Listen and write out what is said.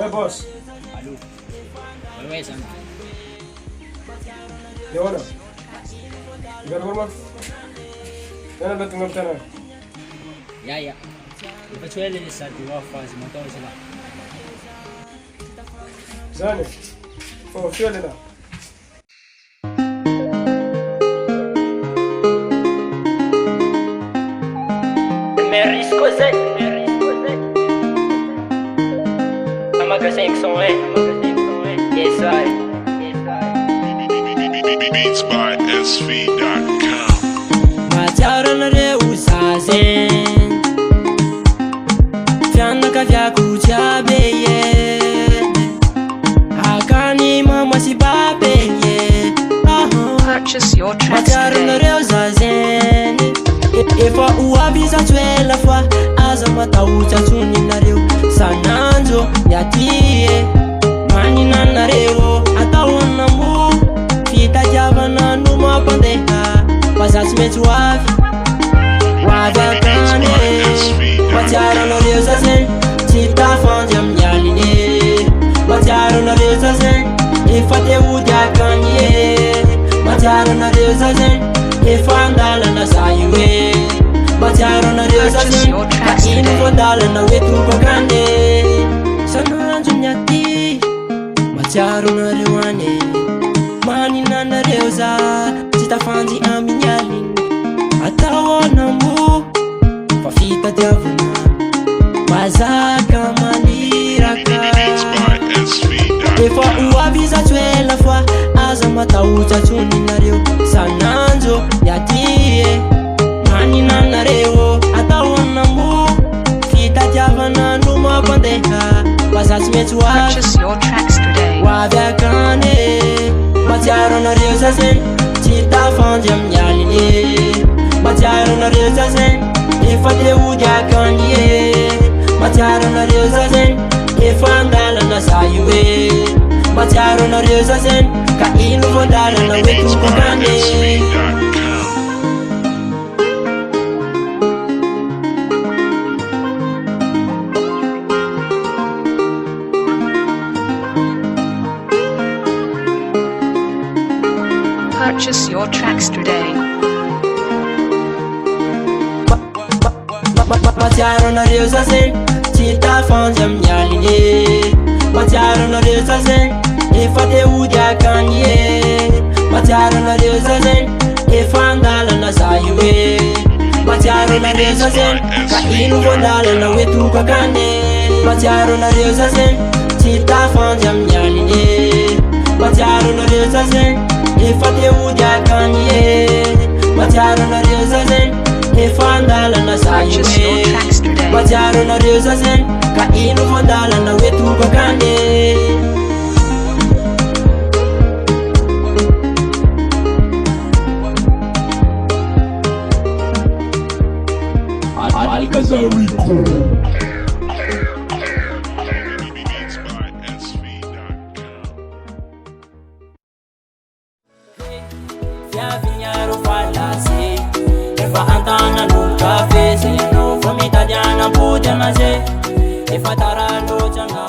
Ouais, boss. Allô? Ouais, ça me... Ya wala. Garbor mo. Yana ba tungam tana? Ya. Ipa chwele ni sa diwa fazi matawa sila. Zane. Fo chwele na. RISCO Z. Amaga 500. Yes, I. Beats by SV.com. Mahatsiaro anareo zazen fianaka viako jiaby ye akany mama sy babe ye Purchase your tracks Mahatsiaro today. anareo zazen efa oavy zatsoela fa aza matahotsy antsoninareo sananjo miaty manina anareo atao anambo fitadiavana no mampandeha mazatsy maintsy hoavy akany Mahatsiaro anareo zazen tsy tafandy amin'ny aline Mahatsiaro anareo zazen efa te hody akany Mahatsiaro anareo zazen efa andalana za io Mahatsiaro anareo zazen ka ino vo andalana hoe tompo akany sanandro miaty Mahatsiaro anareo any manina anareo za tsy tafandy amin'ny aline atao anambo fa fitadiavana mazaka maniraka efa oavy zatsoela fa aza matahotsy antsoninareo sananjo miaty manina anareo atao anambo fitadiavana no mampandeha mazatsy maintsy hoavy Purchase your tracks today. hoavy akany Mahatsiaro anareo zazen tsy tafandy amin'ny aline Mahatsiaro anareo zazen efa te hody akany Mahatsiaro anareo zazen efa andalana za io Mahatsiaro anareo zazen ka ino vo andalana hoe tompo akany Purchase your tracks today. Mahatsiaro anareo zazen tsy tafandy amin'ny aline Mahatsiaro anareo zazen efa te hody akany Mahatsiaro anareo zazen efa andalana za io Mahatsiaro anareo zazen ka ino vo andalana hoe tompo akany Mahatsiaro anareo zazen tsy tafandy amin'ny aline Mahatsiaro anareo zazen efa te hody akany Mahatsiaro anareo zazen efa andalana za io Purchase your tracks today. Mahatsiaro anareo zazen ka ino vo andalana hoe tompo akany Alcazar Record. Fiavignaro fallasse efa antana no cafe se no famita diana podiana se efa taralo janga